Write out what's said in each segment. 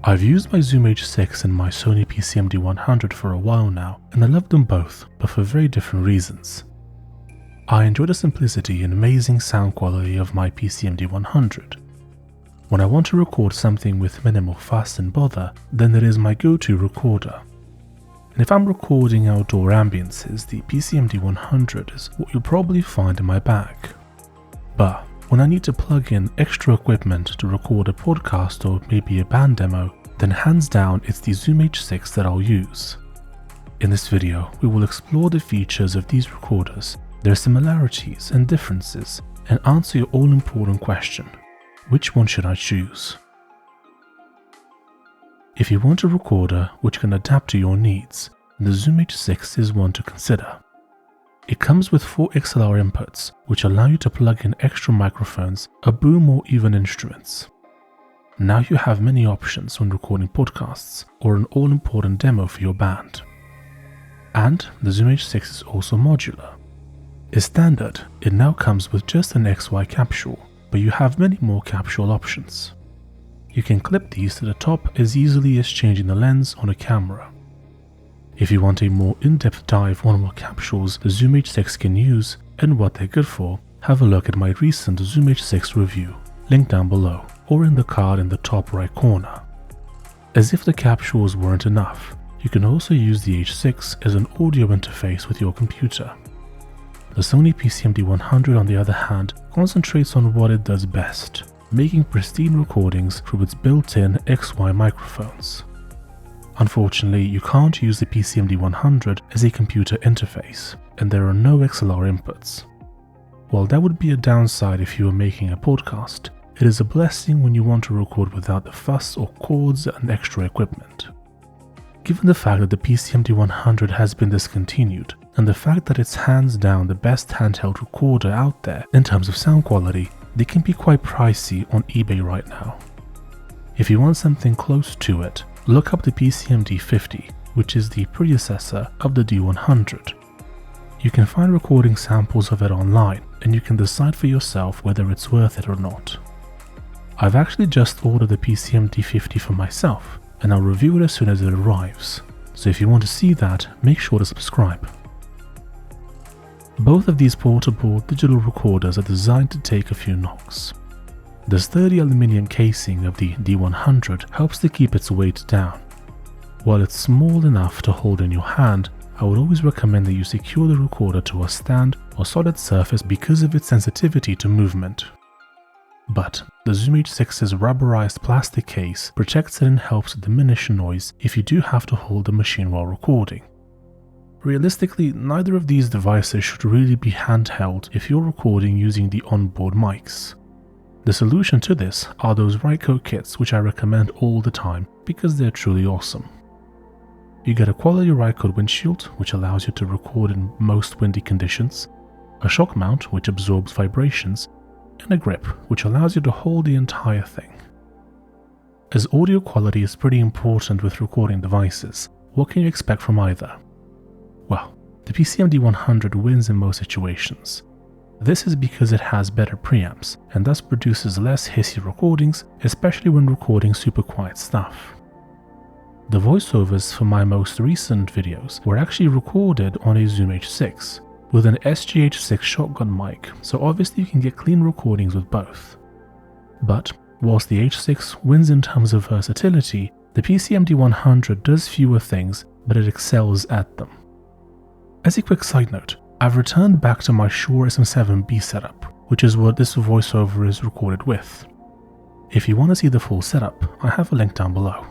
I've used my Zoom H6 and my Sony PCM-D100 for a while now, and I love them both, but for very different reasons. I enjoy the simplicity and amazing sound quality of my PCM-D100. When I want to record something with minimal fuss and bother, then it is my go-to recorder. And if I'm recording outdoor ambiences, the PCM-D100 is what you'll probably find in my bag. But when I need to plug in extra equipment to record a podcast or maybe a band demo, then hands down it's the Zoom H6 that I'll use. In this video, we will explore the features of these recorders, their similarities and differences, and answer your all-important question: which one should I choose? If you want a recorder which can adapt to your needs, the Zoom H6 is one to consider. It comes with 4 XLR inputs, which allow you to plug in extra microphones, a boom or even instruments. Now you have many options when recording podcasts or an all-important demo for your band. And the Zoom H6 is also modular. As standard, it now comes with just an XY capsule, but you have many more capsule options. You can clip these to the top as easily as changing the lens on a camera. If you want a more in-depth dive on what capsules the Zoom H6 can use and what they're good for, have a look at my recent Zoom H6 review, linked down below or in the card in the top right corner. As if the capsules weren't enough, you can also use the H6 as an audio interface with your computer. The Sony PCM-D100 on the other hand concentrates on what it does best, making pristine recordings through its built-in XY microphones. Unfortunately, you can't use the PCM-D100 as a computer interface, and there are no XLR inputs. While that would be a downside if you are making a podcast, it is a blessing when you want to record without the fuss or cords and extra equipment. Given the fact that the PCM-D100 has been discontinued, and the fact that it's hands down the best handheld recorder out there in terms of sound quality, they can be quite pricey on eBay right now. If you want something close to it, look up the PCM-D50, which is the predecessor of the D100. You can find recording samples of it online, and you can decide for yourself whether it's worth it or not. I've actually just ordered the PCM-D50 for myself, and I'll review it as soon as it arrives, so if you want to see that, make sure to subscribe. Both of these portable digital recorders are designed to take a few knocks. The sturdy aluminium casing of the D100 helps to keep its weight down. While it's small enough to hold in your hand, I would always recommend that you secure the recorder to a stand or solid surface because of its sensitivity to movement. But the Zoom H6's rubberized plastic case protects it and helps diminish noise if you do have to hold the machine while recording. Realistically, neither of these devices should really be handheld if you're recording using the onboard mics. The solution to this are those Ryco kits, which I recommend all the time because they're truly awesome. You get a quality Ryco windshield, which allows you to record in most windy conditions, a shock mount which absorbs vibrations, and a grip which allows you to hold the entire thing. As audio quality is pretty important with recording devices, what can you expect from either? Well, the PCM-D100 wins in most situations. This is because it has better preamps and thus produces less hissy recordings, especially when recording super quiet stuff. The voiceovers for my most recent videos were actually recorded on a Zoom H6 with an SG-H6 shotgun mic, so obviously you can get clean recordings with both. But whilst the H6 wins in terms of versatility, the PCM-D100 does fewer things, but it excels at them. As a quick side note, I've returned back to my Shure SM7B setup, which is what this voiceover is recorded with. If you want to see the full setup, I have a link down below.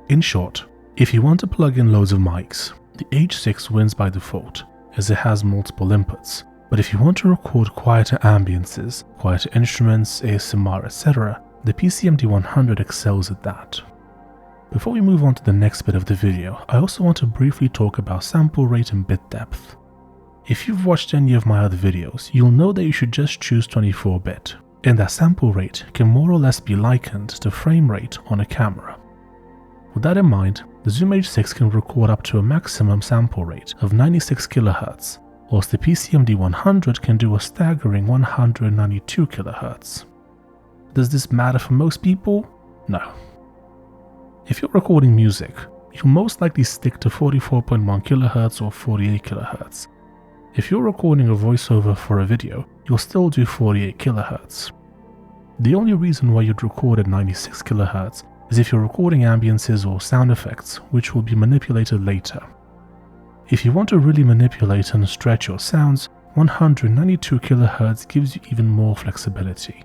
In short, if you want to plug in loads of mics, the H6 wins by default, as it has multiple inputs, but if you want to record quieter ambiences, quieter instruments, ASMR, etc., the PCM-D100 excels at that. Before we move on to the next bit of the video, I also want to briefly talk about sample rate and bit depth. If you've watched any of my other videos, you'll know that you should just choose 24-bit, and that sample rate can more or less be likened to frame rate on a camera. With that in mind, the Zoom H6 can record up to a maximum sample rate of 96 kHz, whilst the PCM-D100 can do a staggering 192 kHz. Does this matter for most people? No. If you're recording music, you'll most likely stick to 44.1 kHz or 48 kHz. If you're recording a voiceover for a video, you'll still do 48 kHz. The only reason why you'd record at 96 kHz is if you're recording ambiences or sound effects, which will be manipulated later. If you want to really manipulate and stretch your sounds, 192 kHz gives you even more flexibility.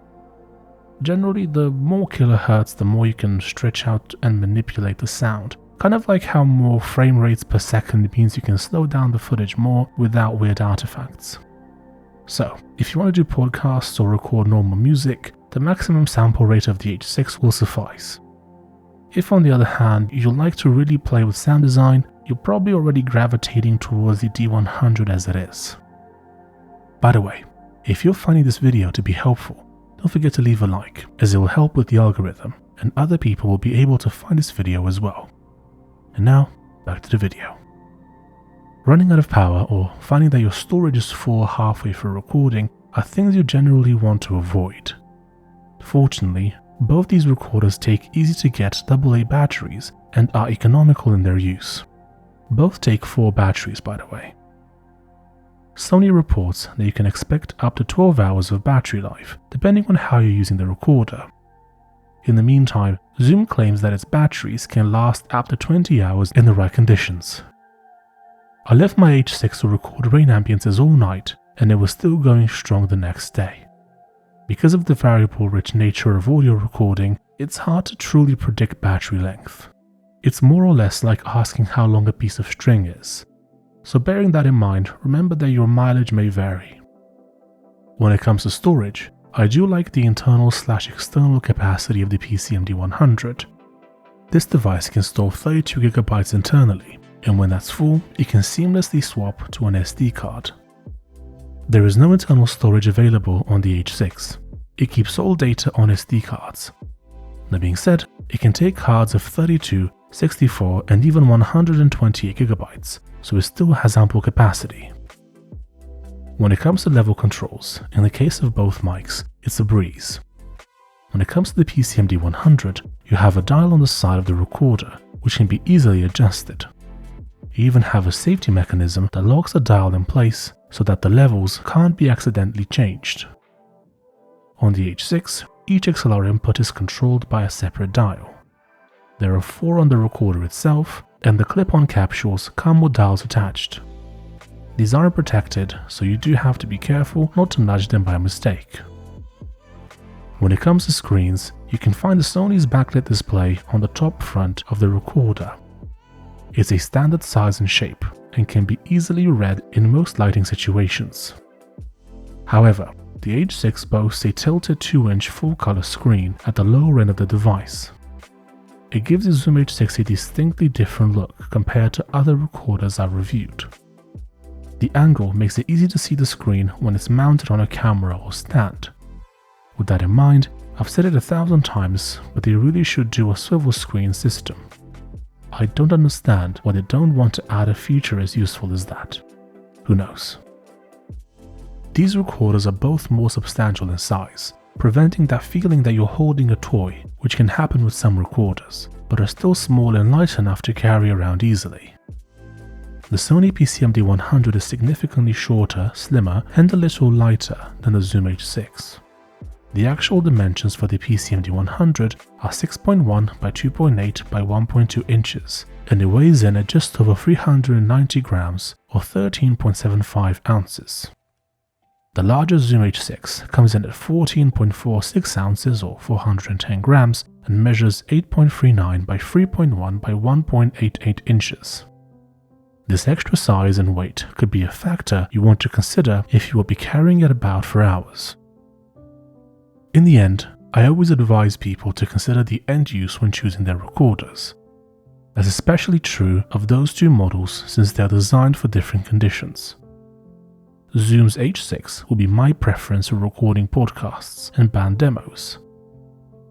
Generally, the more kilohertz, the more you can stretch out and manipulate the sound. Kind of like how more frame rates per second means you can slow down the footage more without weird artifacts. So, if you want to do podcasts or record normal music, the maximum sample rate of the H6 will suffice. If on the other hand, you like to really play with sound design, you're probably already gravitating towards the D100 as it is. By the way, if you're finding this video to be helpful, don't forget to leave a like, as it will help with the algorithm, and other people will be able to find this video as well. And now, back to the video. Running out of power or finding that your storage is full halfway through recording are things you generally want to avoid. Fortunately, both these recorders take easy-to-get AA batteries and are economical in their use. Both take 4 batteries, by the way. Sony reports that you can expect up to 12 hours of battery life, depending on how you're using the recorder. In the meantime, Zoom claims that its batteries can last up to 20 hours in the right conditions. I left my H6 to record rain ambiences all night, and it was still going strong the next day. Because of the variable rich nature of audio recording, it's hard to truly predict battery length. It's more or less like asking how long a piece of string is. So bearing that in mind, remember that your mileage may vary. When it comes to storage, I do like the internal/external capacity of the PCM-D100. This device can store 32 GB internally, and when that's full, it can seamlessly swap to an SD card. There is no internal storage available on the H6. It keeps all data on SD cards. That being said, it can take cards of 32, 64, and even 128 GB, so it still has ample capacity. When it comes to level controls, in the case of both mics, it's a breeze. When it comes to the PCM-D100, you have a dial on the side of the recorder, which can be easily adjusted. You even have a safety mechanism that locks the dial in place so that the levels can't be accidentally changed. On the H6, each XLR input is controlled by a separate dial. There are 4 on the recorder itself, and the clip-on capsules come with dials attached. These aren't protected, so you do have to be careful not to nudge them by mistake. When it comes to screens, you can find the Sony's backlit display on the top front of the recorder. It's a standard size and shape, and can be easily read in most lighting situations. However, the H6 boasts a tilted 2-inch full-color screen at the lower end of the device. It gives the Zoom H6 a distinctly different look compared to other recorders I've reviewed. The angle makes it easy to see the screen when it's mounted on a camera or stand. With that in mind, I've said it 1,000 times, but they really should do a swivel screen system. I don't understand why they don't want to add a feature as useful as that. Who knows? These recorders are both more substantial in size, preventing that feeling that you're holding a toy, which can happen with some recorders, but are still small and light enough to carry around easily. The Sony PCM-D100 is significantly shorter, slimmer, and a little lighter than the Zoom H6. The actual dimensions for the PCM-D100 are 6.1 by 2.8 by 1.2 inches, and it weighs in at just over 390 grams or 13.75 ounces. The larger Zoom H6 comes in at 14.46 ounces or 410 grams and measures 8.39 by 3.1 by 1.88 inches. This extra size and weight could be a factor you want to consider if you will be carrying it about for hours. In the end, I always advise people to consider the end use when choosing their recorders. That's especially true of those two models since they are designed for different conditions. Zoom's H6 will be my preference for recording podcasts and band demos.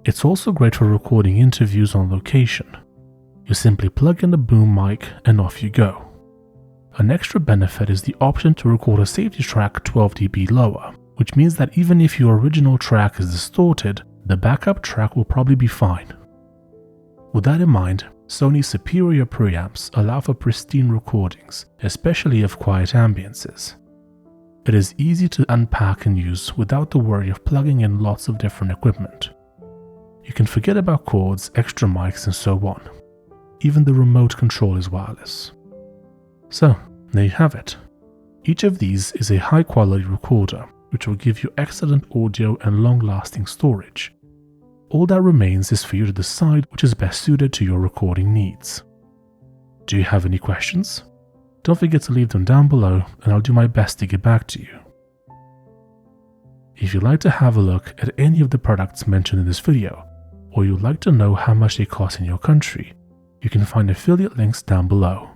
It's also great for recording interviews on location. You simply plug in the boom mic and off you go. An extra benefit is the option to record a safety track 12 dB lower, which means that even if your original track is distorted, the backup track will probably be fine. With that in mind, Sony's superior preamps allow for pristine recordings, especially of quiet ambiences. It is easy to unpack and use without the worry of plugging in lots of different equipment. You can forget about cords, extra mics, and so on. Even the remote control is wireless. So, there you have it. Each of these is a high-quality recorder, which will give you excellent audio and long-lasting storage. All that remains is for you to decide which is best suited to your recording needs. Do you have any questions? Don't forget to leave them down below and I'll do my best to get back to you. If you'd like to have a look at any of the products mentioned in this video, or you'd like to know how much they cost in your country, you can find affiliate links down below.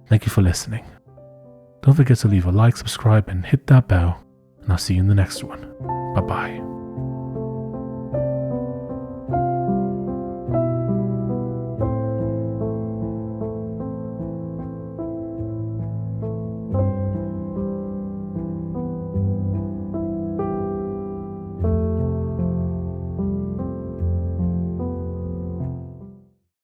Thank you for listening. Don't forget to leave a like, subscribe, and hit that bell, and I'll see you in the next one. Bye bye.